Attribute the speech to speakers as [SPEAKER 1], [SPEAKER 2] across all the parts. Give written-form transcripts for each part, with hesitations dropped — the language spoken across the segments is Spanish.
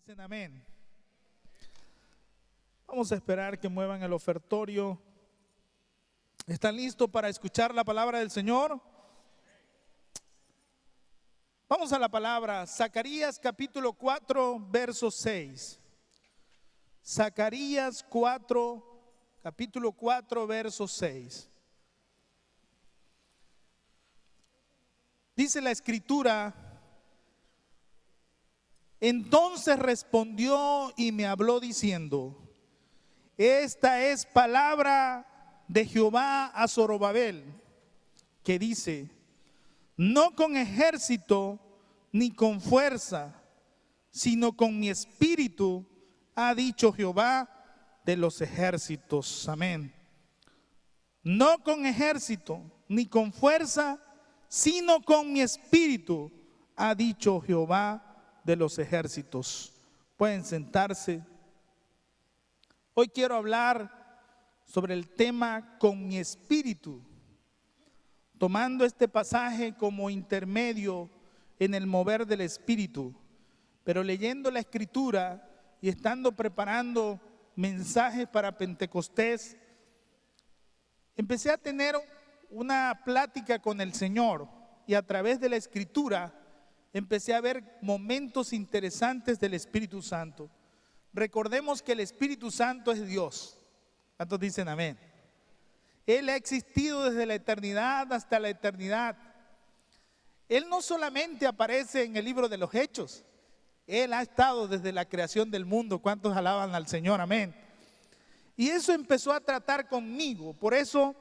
[SPEAKER 1] Dicen amén. Vamos a esperar que muevan el ofertorio. ¿Están listos para escuchar la palabra del Señor? Vamos a la palabra, Zacarías capítulo 4, verso 6. Zacarías 4, capítulo 4, verso 6. Dice la escritura: entonces respondió y me habló diciendo: esta es palabra de Jehová a Zorobabel, que dice: no con ejército ni con fuerza, sino con mi espíritu, ha dicho Jehová de los ejércitos. Amén. No con ejército ni con fuerza, sino con mi espíritu, ha dicho Jehová de los ejércitos. Pueden sentarse. Hoy quiero hablar sobre el tema con mi espíritu, tomando este pasaje como intermedio en el mover del espíritu, pero leyendo la escritura y estando preparando mensajes para Pentecostés, empecé a tener una plática con el Señor y a través de la escritura empecé a ver momentos interesantes del Espíritu Santo. Recordemos que el Espíritu Santo es Dios. ¿Cuántos dicen amén? Él ha existido desde la eternidad hasta la eternidad. Él no solamente aparece en el libro de los Hechos, Él ha estado desde la creación del mundo. ¿Cuántos alaban al Señor? Amén. Y eso empezó a tratar conmigo. Por eso,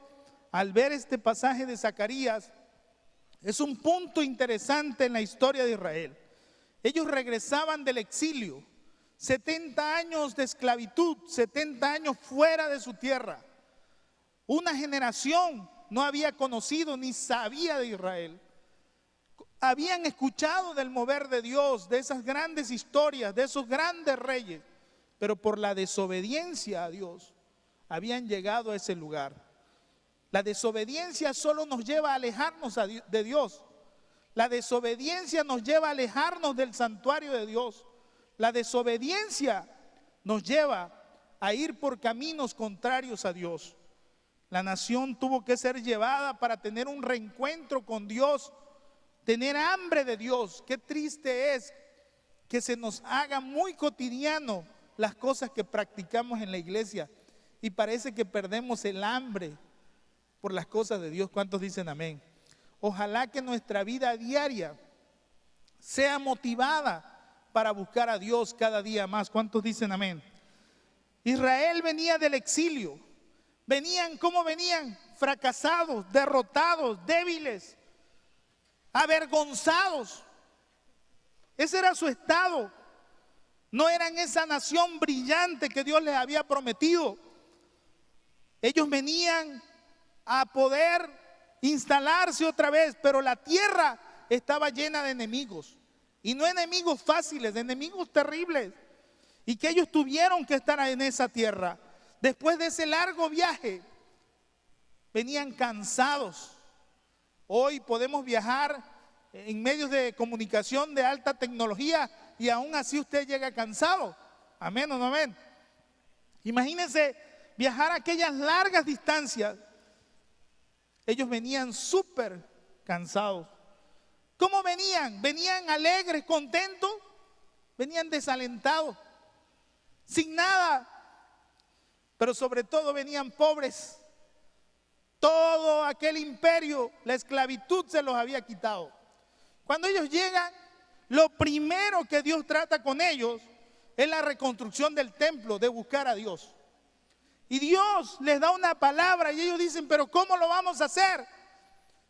[SPEAKER 1] al ver este pasaje de Zacarías, es un punto interesante en la historia de Israel. Ellos regresaban del exilio, 70 años de esclavitud, 70 años fuera de su tierra. Una generación no había conocido ni sabía de Israel. Habían escuchado del mover de Dios, de esas grandes historias, de esos grandes reyes, pero por la desobediencia a Dios habían llegado a ese lugar. La desobediencia solo nos lleva a alejarnos de Dios. La desobediencia nos lleva a alejarnos del santuario de Dios. La desobediencia nos lleva a ir por caminos contrarios a Dios. La nación tuvo que ser llevada para tener un reencuentro con Dios, tener hambre de Dios. Qué triste es que se nos haga muy cotidiano las cosas que practicamos en la iglesia y parece que perdemos el hambre por las cosas de Dios. ¿Cuántos dicen amén? Ojalá que nuestra vida diaria sea motivada para buscar a Dios cada día más. ¿Cuántos dicen amén? Israel venía del exilio. ¿Cómo venían? Fracasados, derrotados, débiles, avergonzados. Ese era su estado. No eran esa nación brillante que Dios les había prometido. Ellos venían a poder instalarse otra vez, pero la tierra estaba llena de enemigos, y no enemigos fáciles, de enemigos terribles, y que ellos tuvieron que estar en esa tierra. Después de ese largo viaje, venían cansados. Hoy podemos viajar en medios de comunicación de alta tecnología y aún así usted llega cansado. Amén o no amén. Imagínense viajar aquellas largas distancias. Ellos venían súper cansados. ¿Cómo venían? ¿Venían alegres, contentos? Venían desalentados, sin nada, pero sobre todo venían pobres. Todo aquel imperio, la esclavitud se los había quitado. Cuando ellos llegan, lo primero que Dios trata con ellos es la reconstrucción del templo, de buscar a Dios. Y Dios les da una palabra y ellos dicen: pero ¿cómo lo vamos a hacer?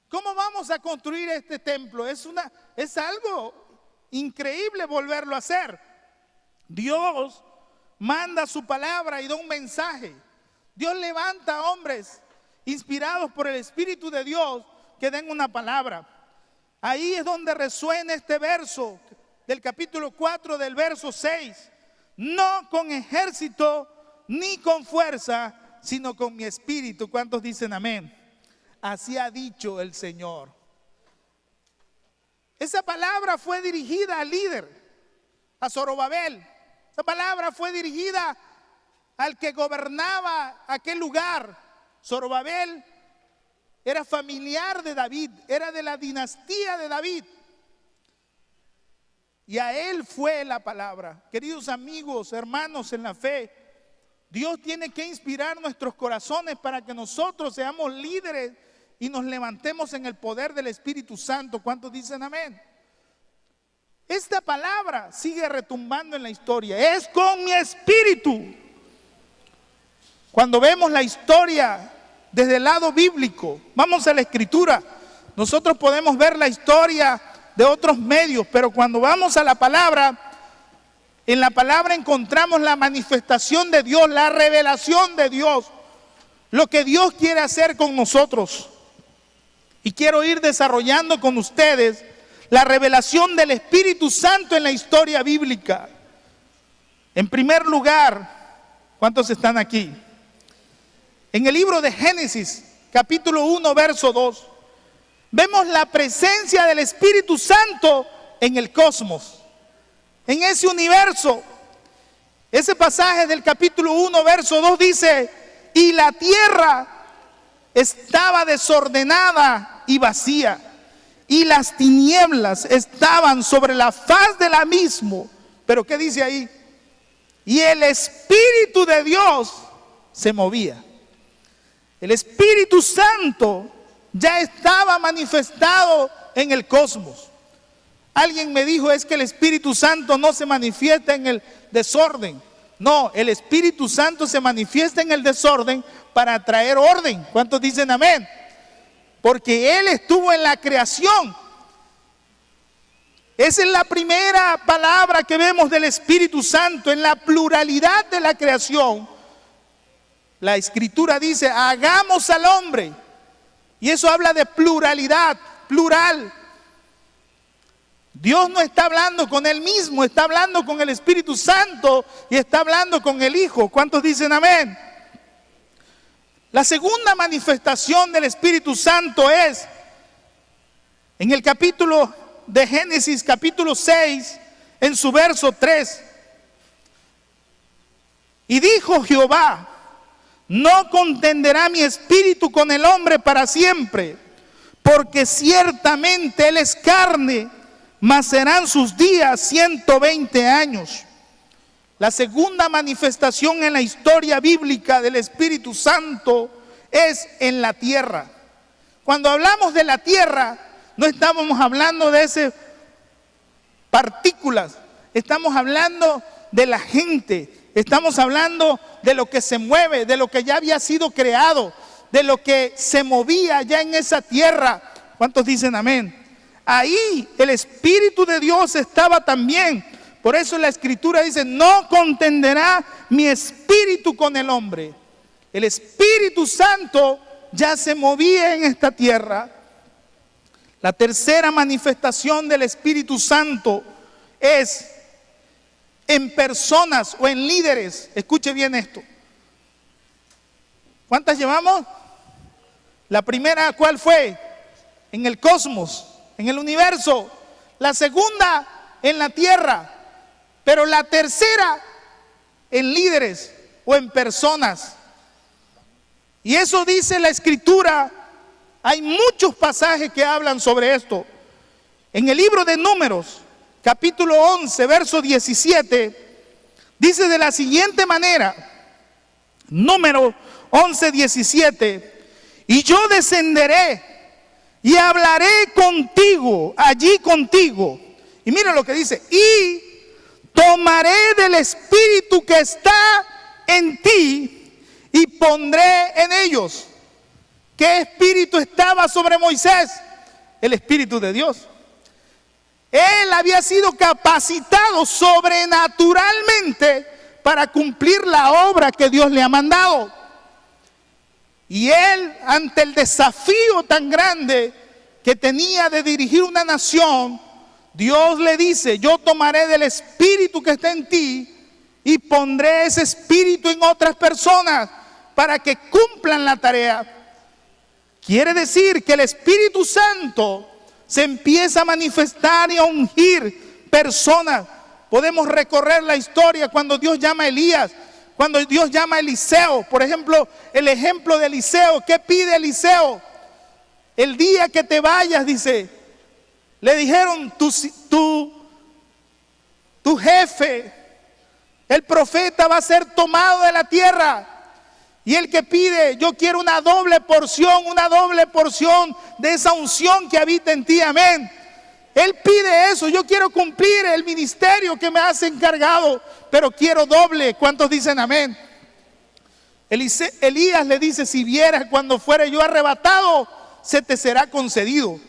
[SPEAKER 1] ¿Cómo vamos a construir este templo? Es algo increíble volverlo a hacer. Dios manda su palabra y da un mensaje. Dios levanta a hombres inspirados por el Espíritu de Dios que den una palabra. Ahí es donde resuena este verso del capítulo 4 del verso 6. No con ejército ni con fuerza, sino con mi espíritu. ¿Cuántos dicen amén? Así ha dicho el Señor. Esa palabra fue dirigida al líder, a Zorobabel. Esa palabra fue dirigida al que gobernaba aquel lugar. Zorobabel era familiar de David, era de la dinastía de David. Y a él fue la palabra. Queridos amigos, hermanos en la fe, Dios tiene que inspirar nuestros corazones para que nosotros seamos líderes y nos levantemos en el poder del Espíritu Santo. ¿Cuántos dicen amén? Esta palabra sigue retumbando en la historia. Es con mi espíritu. Cuando vemos la historia desde el lado bíblico, vamos a la Escritura, nosotros podemos ver la historia de otros medios, pero cuando vamos a la palabra, en la palabra encontramos la manifestación de Dios, la revelación de Dios, lo que Dios quiere hacer con nosotros. Y quiero ir desarrollando con ustedes la revelación del Espíritu Santo en la historia bíblica. En primer lugar, ¿cuántos están aquí? En el libro de Génesis, capítulo 1, verso 2, vemos la presencia del Espíritu Santo en el cosmos, en ese universo. Ese pasaje del capítulo 1, verso 2 dice: y la tierra estaba desordenada y vacía, y las tinieblas estaban sobre la faz del abismo. Pero ¿qué dice ahí? Y el Espíritu de Dios se movía. El Espíritu Santo ya estaba manifestado en el cosmos. Alguien me dijo, es que el Espíritu Santo no se manifiesta en el desorden. No, el Espíritu Santo se manifiesta en el desorden para traer orden. ¿Cuántos dicen amén? Porque Él estuvo en la creación. Esa es la primera palabra que vemos del Espíritu Santo, en la pluralidad de la creación. La Escritura dice, hagamos al hombre. Y eso habla de pluralidad, plural. Dios no está hablando con Él mismo, está hablando con el Espíritu Santo y está hablando con el Hijo. ¿Cuántos dicen amén? La segunda manifestación del Espíritu Santo es en el capítulo de Génesis, capítulo 6, en su verso 3. Y dijo Jehová: no contenderá mi espíritu con el hombre para siempre, porque ciertamente él es carne, mas serán sus días 120 años. La segunda manifestación en la historia bíblica del Espíritu Santo es en la tierra. Cuando hablamos de la tierra, no estamos hablando de esas partículas, estamos hablando de la gente. Estamos hablando de lo que se mueve, de lo que ya había sido creado, de lo que se movía ya en esa tierra. ¿Cuántos dicen amén? Ahí el Espíritu de Dios estaba también. Por eso la Escritura dice, no contenderá mi espíritu con el hombre. El Espíritu Santo ya se movía en esta tierra. La tercera manifestación del Espíritu Santo es en personas o en líderes. Escuche bien esto. ¿Cuántas llevamos? La primera, ¿cuál fue? En el cosmos, en el universo. La segunda, en la tierra. Pero la tercera, en líderes o en personas. Y eso dice la Escritura. Hay muchos pasajes que hablan sobre esto. En el libro de Números, capítulo 11, verso 17, dice de la siguiente manera, Número 11, 17, y yo descenderé y hablaré contigo, allí contigo. Y mira lo que dice, y tomaré del espíritu que está en ti y pondré en ellos. ¿Qué espíritu estaba sobre Moisés? El Espíritu de Dios. Él había sido capacitado sobrenaturalmente para cumplir la obra que Dios le ha mandado. Y él, ante el desafío tan grande que tenía de dirigir una nación, Dios le dice, yo tomaré del espíritu que está en ti y pondré ese espíritu en otras personas para que cumplan la tarea. Quiere decir que el Espíritu Santo se empieza a manifestar y a ungir personas Podemos recorrer la historia cuando Dios llama a Elías, cuando Dios llama a Eliseo. Por ejemplo, el ejemplo de Eliseo. ¿Qué pide Eliseo? El día que te vayas, dice, le dijeron, tu jefe, el profeta, va a ser tomado de la tierra. Y el que pide, yo quiero una doble porción de esa unción que habita en ti, amén. Él pide eso, yo quiero cumplir el ministerio que me has encargado, pero quiero doble. ¿Cuántos dicen amén? Elías le dice, si vieras cuando fuere yo arrebatado, se te será concedido.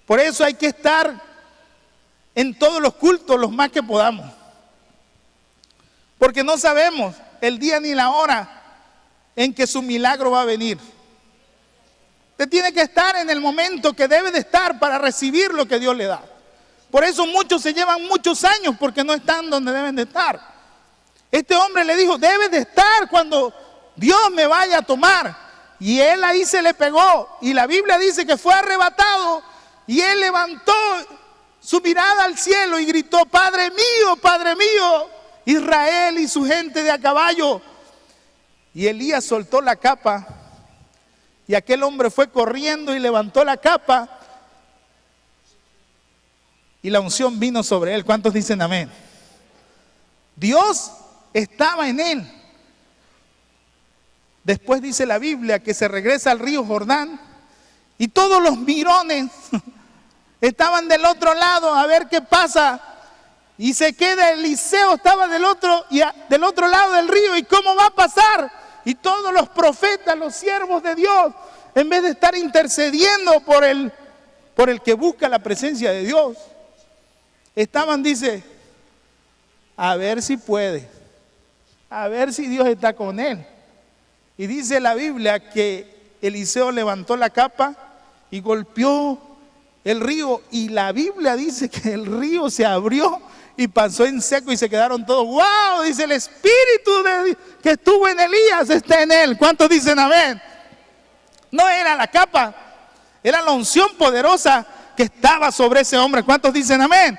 [SPEAKER 1] Por eso hay que estar en todos los cultos los más que podamos. Porque no sabemos el día ni la hora en que su milagro va a venir. Usted tiene que estar en el momento que debe de estar para recibir lo que Dios le da. Por eso muchos se llevan muchos años porque no están donde deben de estar. Este hombre le dijo, debe de estar cuando Dios me vaya a tomar. Y él ahí se le pegó. Y la Biblia dice que fue arrebatado. Y él levantó su mirada al cielo y gritó, Padre mío, Israel y su gente de a caballo. Y Elías soltó la capa. Y aquel hombre fue corriendo y levantó la capa. Y la unción vino sobre él. ¿Cuántos dicen amén? Dios estaba en él. Después dice la Biblia que se regresa al río Jordán. Y todos los mirones estaban del otro lado a ver qué pasa. Y se queda Eliseo, estaba del otro lado del río. ¿Y cómo va a pasar? Y todos los profetas, los siervos de Dios, en vez de estar intercediendo por el que busca la presencia de Dios, estaban, dice, a ver si puede, a ver si Dios está con él. Y dice la Biblia que Eliseo levantó la capa y golpeó el río. Y la Biblia dice que el río se abrió y pasó en seco y se quedaron todos. ¡Wow! Dice, el espíritu que estuvo en Elías está en él. ¿Cuántos dicen amén? No era la capa, era la unción poderosa que estaba sobre ese hombre. ¿Cuántos dicen amén?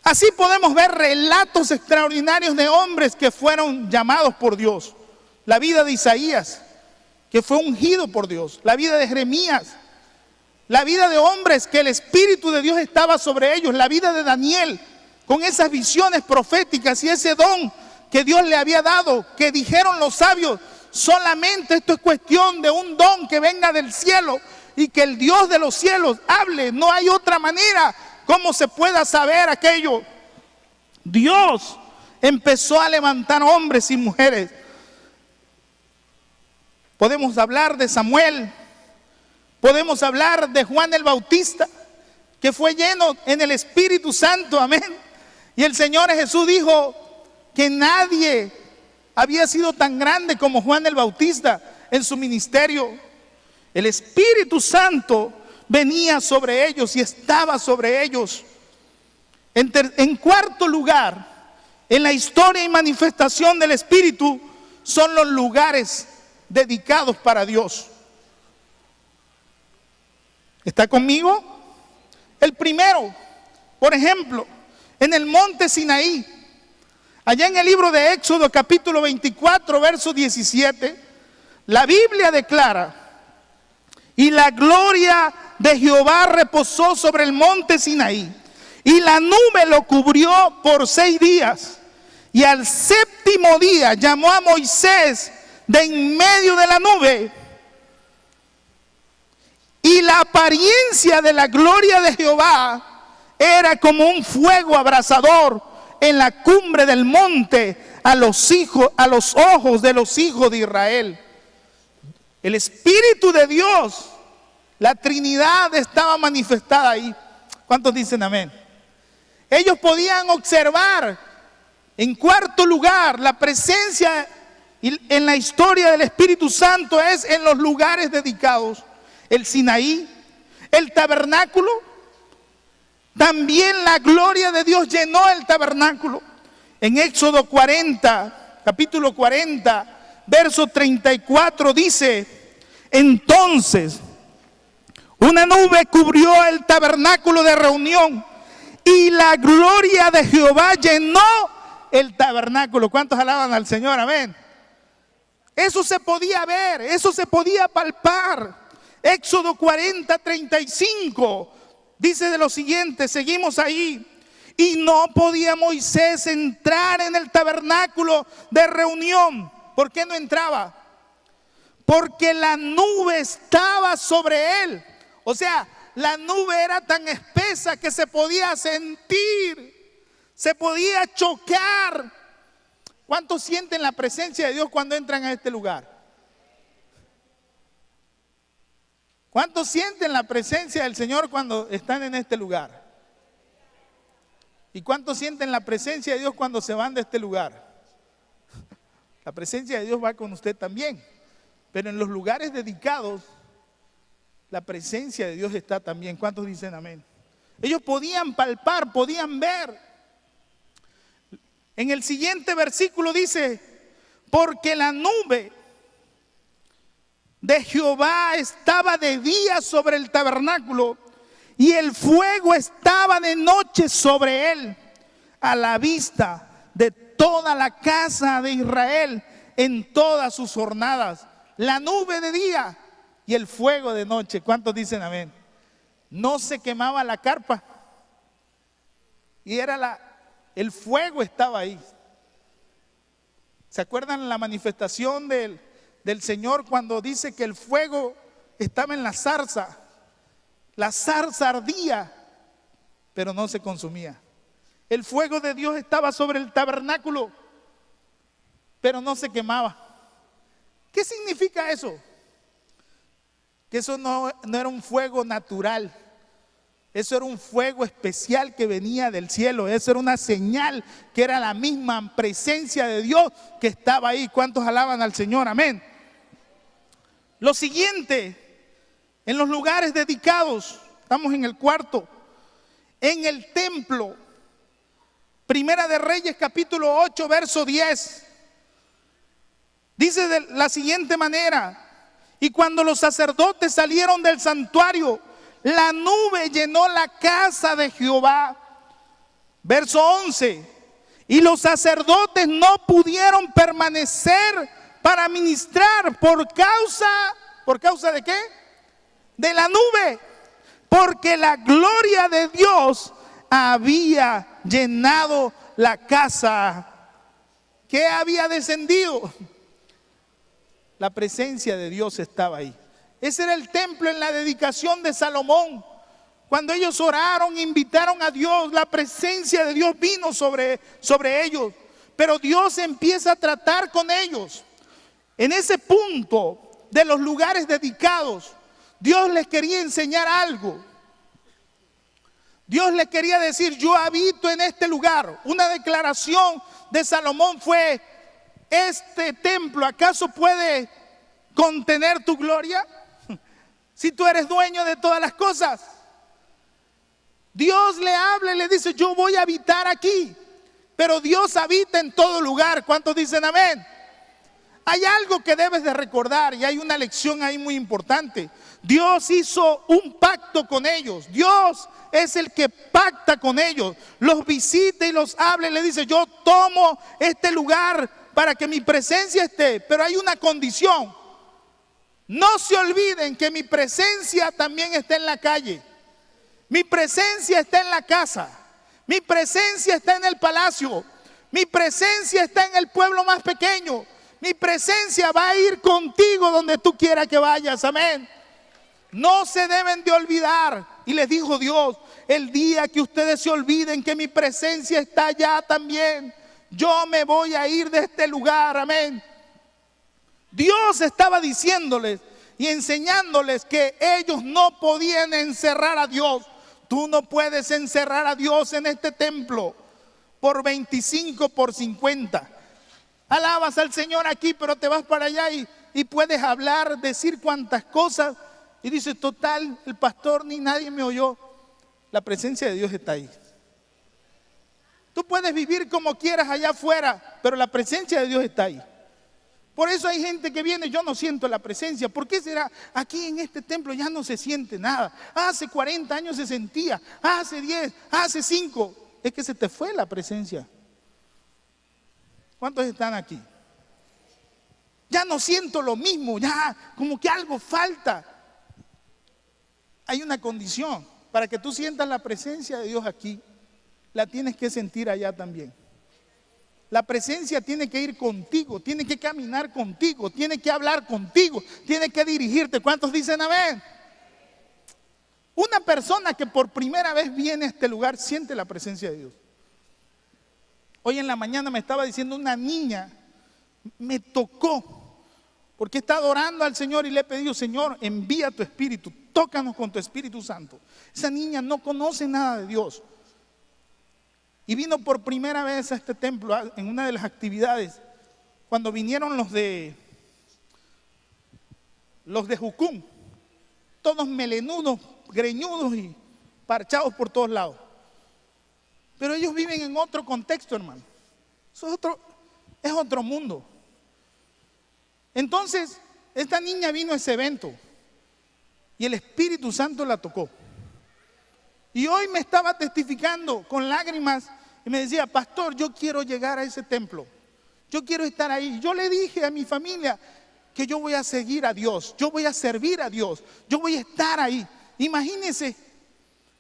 [SPEAKER 1] Así podemos ver relatos extraordinarios de hombres que fueron llamados por Dios. La vida de Isaías, que fue ungido por Dios. La vida de Jeremías. La vida de hombres que el Espíritu de Dios estaba sobre ellos. La vida de Daniel, con esas visiones proféticas y ese don que Dios le había dado, que dijeron los sabios, solamente esto es cuestión de un don que venga del cielo y que el Dios de los cielos hable. No hay otra manera como se pueda saber aquello. Dios empezó a levantar hombres y mujeres. Podemos hablar de Samuel. Podemos hablar de Juan el Bautista, que fue lleno en el Espíritu Santo, amén. Y el Señor Jesús dijo que nadie había sido tan grande como Juan el Bautista en su ministerio. El Espíritu Santo venía sobre ellos y estaba sobre ellos. En cuarto lugar, en la historia y manifestación del Espíritu, son los lugares dedicados para Dios. ¿Está conmigo? El primero, por ejemplo, en el monte Sinaí, allá en el libro de Éxodo capítulo 24, verso 17, la Biblia declara, y la gloria de Jehová reposó sobre el monte Sinaí, y la nube lo cubrió por 6 días, y al 7º día llamó a Moisés de en medio de la nube, y la apariencia de la gloria de Jehová era como un fuego abrasador en la cumbre del monte a los ojos de los hijos de Israel. El Espíritu de Dios, la Trinidad, estaba manifestada ahí. ¿Cuántos dicen amén? Ellos podían observar, en cuarto lugar, la presencia en la historia del Espíritu Santo es en los lugares dedicados. El Sinaí, el tabernáculo, también la gloria de Dios llenó el tabernáculo. En Éxodo 40, capítulo 40, verso 34 dice, entonces una nube cubrió el tabernáculo de reunión y la gloria de Jehová llenó el tabernáculo. ¿Cuántos alaban al Señor? Amén. Eso se podía ver, eso se podía palpar. Éxodo 40:35 dice de lo siguiente, seguimos ahí. Y no podía Moisés entrar en el tabernáculo de reunión. ¿Por qué no entraba? Porque la nube estaba sobre él. O sea, la nube era tan espesa que se podía sentir, se podía chocar. ¿Cuántos sienten la presencia de Dios cuando entran a este lugar? ¿Cuántos sienten la presencia del Señor cuando están en este lugar? ¿Y cuántos sienten la presencia de Dios cuando se van de este lugar? La presencia de Dios va con usted también. Pero en los lugares dedicados, la presencia de Dios está también. ¿Cuántos dicen amén? Ellos podían palpar, podían ver. En el siguiente versículo dice, porque la nube de Jehová estaba de día sobre el tabernáculo y el fuego estaba de noche sobre él, a la vista de toda la casa de Israel en todas sus jornadas. La nube de día y el fuego de noche. ¿Cuántos dicen amén? No se quemaba la carpa y el fuego estaba ahí. ¿Se acuerdan la manifestación del Señor cuando dice que el fuego estaba en la zarza? La zarza ardía, pero no se consumía. El fuego de Dios estaba sobre el tabernáculo, pero no se quemaba. ¿Qué significa eso? Que eso no era un fuego natural. Eso era un fuego especial que venía del cielo. Eso era una señal que era la misma presencia de Dios que estaba ahí. ¿Cuántos alaban al Señor? Amén. Lo siguiente, en los lugares dedicados, estamos en el cuarto, en el templo. Primera de Reyes capítulo 8 verso 10. Dice de la siguiente manera, y cuando los sacerdotes salieron del santuario, la nube llenó la casa de Jehová. Verso 11, y los sacerdotes no pudieron permanecer para ministrar ¿por causa de qué? De la nube, porque la gloria de Dios había llenado la casa. ¿Qué había descendido? La presencia de Dios estaba ahí. Ese era el templo en la dedicación de Salomón. Cuando ellos oraron, invitaron a Dios, la presencia de Dios vino sobre ellos. Pero Dios empieza a tratar con ellos. En ese punto de los lugares dedicados, Dios les quería enseñar algo. Dios les quería decir, yo habito en este lugar. Una declaración de Salomón fue, ¿este templo acaso puede contener tu gloria? Si tú eres dueño de todas las cosas. Dios le habla y le dice, yo voy a habitar aquí. Pero Dios habita en todo lugar. ¿Cuántos dicen amén? Hay algo que debes de recordar y hay una lección ahí muy importante. Dios hizo un pacto con ellos. Dios es el que pacta con ellos. Los visita y los habla y le dice, yo tomo este lugar para que mi presencia esté. Pero hay una condición. No se olviden que mi presencia también está en la calle. Mi presencia está en la casa. Mi presencia está en el palacio. Mi presencia está en el pueblo más pequeño. Mi presencia va a ir contigo donde tú quieras que vayas. Amén. No se deben de olvidar. Y les dijo Dios, el día que ustedes se olviden que mi presencia está allá también, yo me voy a ir de este lugar. Amén. Dios estaba diciéndoles y enseñándoles que ellos no podían encerrar a Dios. Tú no puedes encerrar a Dios en este templo por 25, por 50. Alabas al Señor aquí, pero te vas para allá y puedes hablar, decir cuantas cosas. Y dices, total, el pastor ni nadie me oyó. La presencia de Dios está ahí. Tú puedes vivir como quieras allá afuera, pero la presencia de Dios está ahí. Por eso hay gente que viene, yo no siento la presencia. ¿Por qué será? Aquí en este templo ya no se siente nada. Hace 40 años se sentía, hace 10, hace 5. Es que se te fue la presencia. ¿Cuántos están aquí? Ya no siento lo mismo, ya como que algo falta. Hay una condición. Para que tú sientas la presencia de Dios aquí, la tienes que sentir allá también. La presencia tiene que ir contigo, tiene que caminar contigo, tiene que hablar contigo, tiene que dirigirte. ¿Cuántos dicen amén? Una persona que por primera vez viene a este lugar siente la presencia de Dios. Hoy en la mañana me estaba diciendo una niña, me tocó, porque está adorando al Señor y le he pedido, Señor, envía tu Espíritu, tócanos con tu Espíritu Santo. Esa niña no conoce nada de Dios. Y vino por primera vez a este templo en una de las actividades, cuando vinieron los de Jucún, todos melenudos, greñudos y parchados por todos lados. Pero ellos viven en otro contexto, hermano. Eso es otro mundo. Entonces, esta niña vino a ese evento y el Espíritu Santo la tocó. Y hoy me estaba testificando con lágrimas y me decía, pastor, yo quiero llegar a ese templo. Yo quiero estar ahí. Yo le dije a mi familia que yo voy a seguir a Dios. Yo voy a servir a Dios. Yo voy a estar ahí. Imagínense,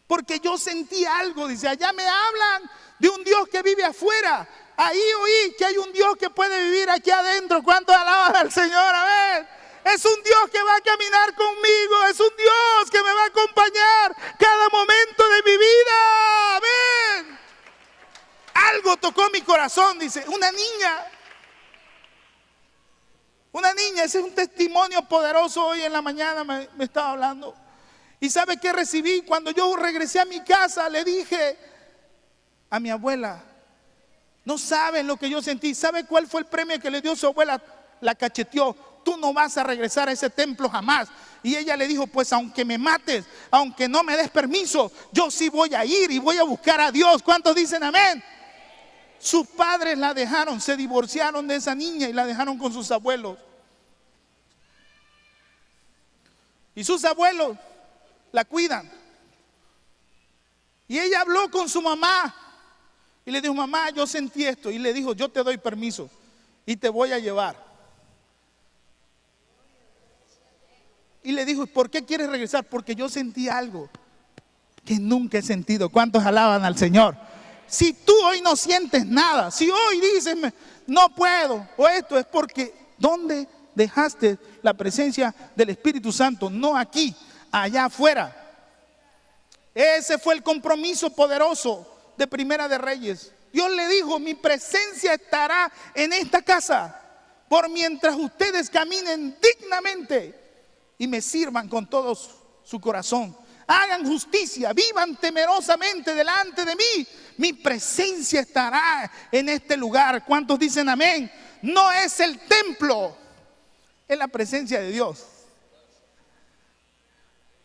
[SPEAKER 1] porque yo sentí algo. Dice, allá me hablan de un Dios que vive afuera. Ahí oí que hay un Dios que puede vivir aquí adentro. ¿Cuántos alaban al Señor? Amén. Es un Dios que va a caminar conmigo. Es un Dios que me va a acompañar cada momento de mi vida. Amén. Algo tocó mi corazón, dice, una niña, ese es un testimonio poderoso. Hoy en la mañana me estaba hablando. ¿Y sabe qué recibí? Cuando yo regresé a mi casa, le dije a mi abuela, no saben lo que yo sentí. ¿Sabe cuál fue el premio que le dio su abuela? La cacheteó. Tú no vas a regresar a ese templo jamás. Y ella le dijo, pues aunque me mates, aunque no me des permiso, yo sí voy a ir y voy a buscar a Dios. ¿Cuántos dicen amén? Sus padres la dejaron, se divorciaron de esa niña y la dejaron con sus abuelos. Y sus abuelos la cuidan. Y ella habló con su mamá y le dijo, mamá, yo sentí esto. Y le dijo, yo te doy permiso y te voy a llevar. Y le dijo, ¿por qué quieres regresar? Porque yo sentí algo que nunca he sentido. ¿Cuántos alaban al Señor? Si tú hoy no sientes nada, si hoy dices, no puedo, o esto, es porque ¿dónde dejaste la presencia del Espíritu Santo? No aquí, allá afuera. Ese fue el compromiso poderoso de Primera de Reyes. Dios le dijo, mi presencia estará en esta casa por mientras ustedes caminen dignamente y me sirvan con todo su corazón. Hagan justicia, vivan temerosamente delante de mí. Mi presencia estará en este lugar. ¿Cuántos dicen amén? No es el templo, es la presencia de Dios.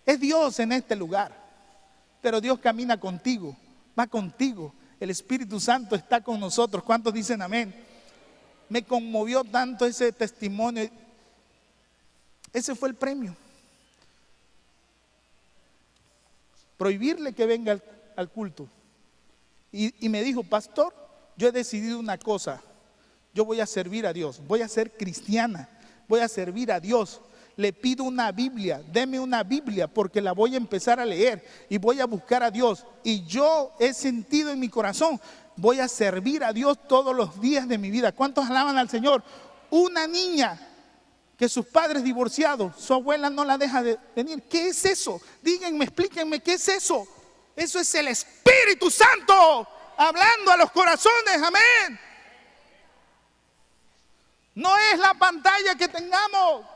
[SPEAKER 1] Es Dios en este lugar. Pero Dios camina contigo, va contigo. El Espíritu Santo está con nosotros. ¿Cuántos dicen amén? Me conmovió tanto ese testimonio. Ese fue el premio. Prohibirle que venga al culto. Y me dijo, pastor, yo he decidido una cosa. Yo voy a servir a Dios. Voy a ser cristiana. Voy a servir a Dios. Le pido una Biblia. Deme una Biblia porque la voy a empezar a leer. Y voy a buscar a Dios. Y yo he sentido en mi corazón, voy a servir a Dios todos los días de mi vida. ¿Cuántos alaban al Señor? Una niña que sus padres divorciados, su abuela no la deja de venir. ¿Qué es eso? Díganme, explíquenme, ¿qué es eso? Eso es el Espíritu Santo hablando a los corazones, amén. No es la pantalla que tengamos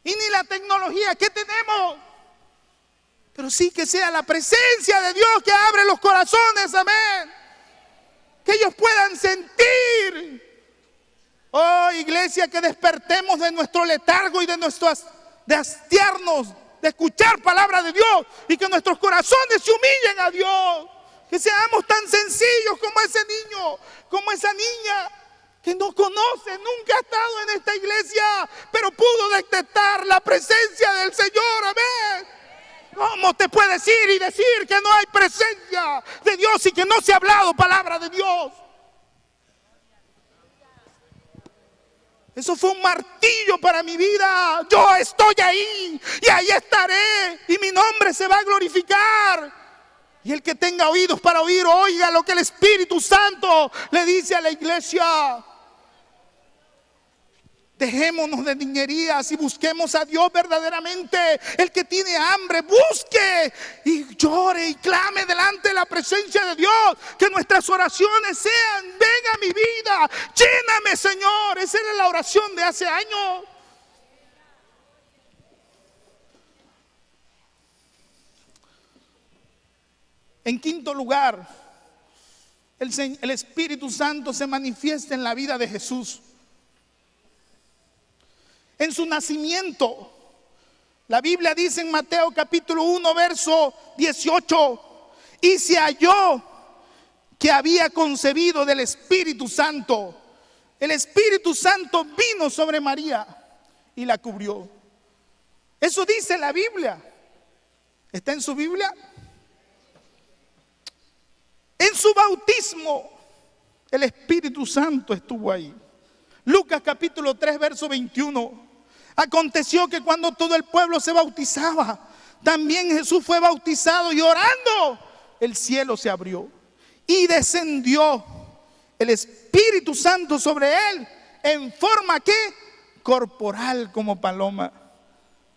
[SPEAKER 1] y ni la tecnología que tenemos, pero sí que sea la presencia de Dios que abre los corazones, amén. Que ellos puedan sentir. Oh, iglesia, que despertemos de nuestro letargo y de hastiarnos, de escuchar palabra de Dios y que nuestros corazones se humillen a Dios. Que seamos tan sencillos como ese niño, como esa niña. que no conoce, nunca ha estado en esta iglesia, pero pudo detectar la presencia del Señor. Amén. ¿Cómo te puedes ir y decir que no hay presencia de Dios y que no se ha hablado palabra de Dios? Eso fue un martillo para mi vida. Yo estoy ahí y ahí estaré y mi nombre se va a glorificar. Y el que tenga oídos para oír, oiga lo que el Espíritu Santo le dice a la iglesia. Dejémonos de niñerías y busquemos a Dios verdaderamente. El que tiene hambre, busque y llore y clame delante de la presencia de Dios. Que nuestras oraciones sean: ven a mi vida, lléname, Señor. Esa era la oración de hace años. En quinto lugar, el Espíritu Santo se manifiesta en la vida de Jesús. En su nacimiento, la Biblia dice en Mateo capítulo 1, verso 18: y se halló que había concebido del Espíritu Santo. El Espíritu Santo vino sobre María y la cubrió. Eso dice la Biblia. ¿Está en su Biblia? En su bautismo, el Espíritu Santo estuvo ahí. Lucas capítulo 3, verso 21. Aconteció que cuando todo el pueblo se bautizaba, también Jesús fue bautizado, y orando, el cielo se abrió y descendió el Espíritu Santo sobre él en forma que corporal como paloma.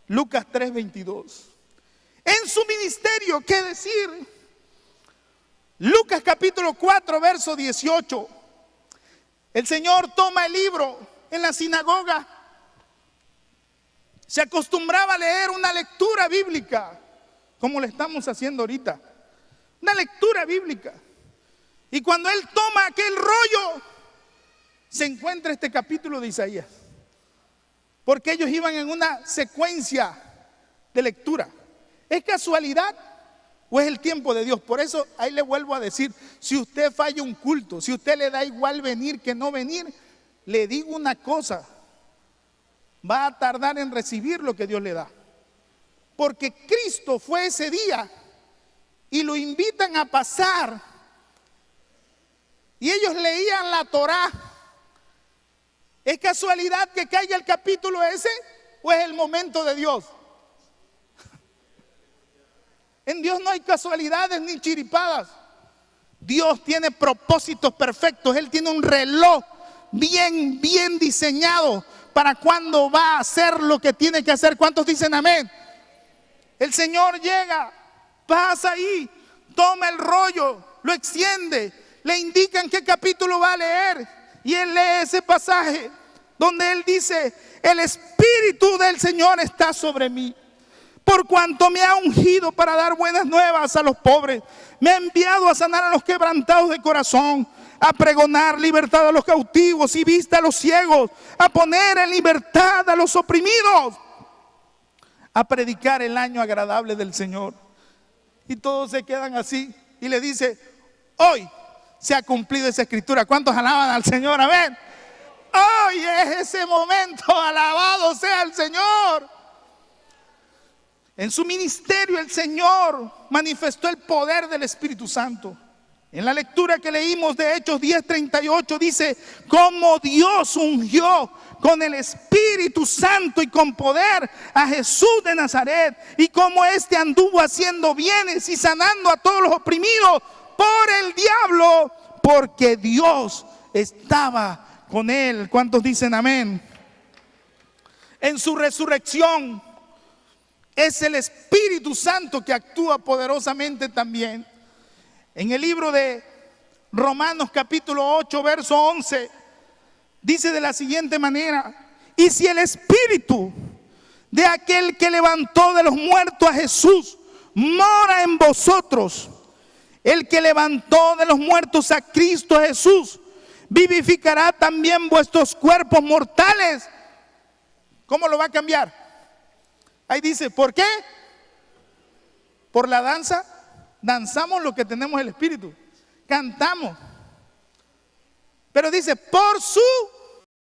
[SPEAKER 1] Lucas 3, 22. En su ministerio, ¿qué decir? Lucas capítulo 4, verso 18. El Señor toma el libro en la sinagoga. Se acostumbraba a leer una lectura bíblica, como le estamos haciendo ahorita. Una lectura bíblica. Y cuando él toma aquel rollo, se encuentra este capítulo de Isaías. Porque ellos iban en una secuencia de lectura. ¿Es casualidad o es el tiempo de Dios? Por eso ahí le vuelvo a decir: si usted falla un culto, si usted le da igual venir que no venir, le digo una cosa: va a tardar en recibir lo que Dios le da. Porque Cristo fue ese día y lo invitan a pasar. Y ellos leían la Torá. ¿Es casualidad que caiga el capítulo ese o es el momento de Dios? En Dios no hay casualidades ni chiripadas. Dios tiene propósitos perfectos. Él tiene un reloj bien diseñado para cuando va a hacer lo que tiene que hacer. ¿Cuántos dicen amén? El Señor llega, pasa ahí, toma el rollo, lo extiende, le indican qué capítulo va a leer, y él lee ese pasaje donde él dice: el Espíritu del Señor está sobre mí, por cuanto me ha ungido para dar buenas nuevas a los pobres, me ha enviado a sanar a los quebrantados de corazón, a pregonar libertad a los cautivos y vista a los ciegos, a poner en libertad a los oprimidos, a predicar el año agradable del Señor. Y todos se quedan así y le dice: hoy se ha cumplido esa escritura. ¿Cuántos alaban al Señor? Amén. Hoy es ese momento, alabado sea el Señor. En su ministerio el Señor manifestó el poder del Espíritu Santo. En la lectura que leímos de Hechos 10:38 dice: como Dios ungió con el Espíritu Santo y con poder a Jesús de Nazaret, y como éste anduvo haciendo bienes y sanando a todos los oprimidos por el diablo, porque Dios estaba con él. ¿Cuántos dicen amén? En su resurrección es el Espíritu Santo que actúa poderosamente también. En el libro de Romanos capítulo 8, verso 11, dice de la siguiente manera: y si el Espíritu de aquel que levantó de los muertos a Jesús mora en vosotros, el que levantó de los muertos a Cristo Jesús vivificará también vuestros cuerpos mortales. ¿Cómo lo va a cambiar? Ahí dice: ¿por qué? Por la danza. Danzamos lo que tenemos el Espíritu, cantamos, Pero dice, por su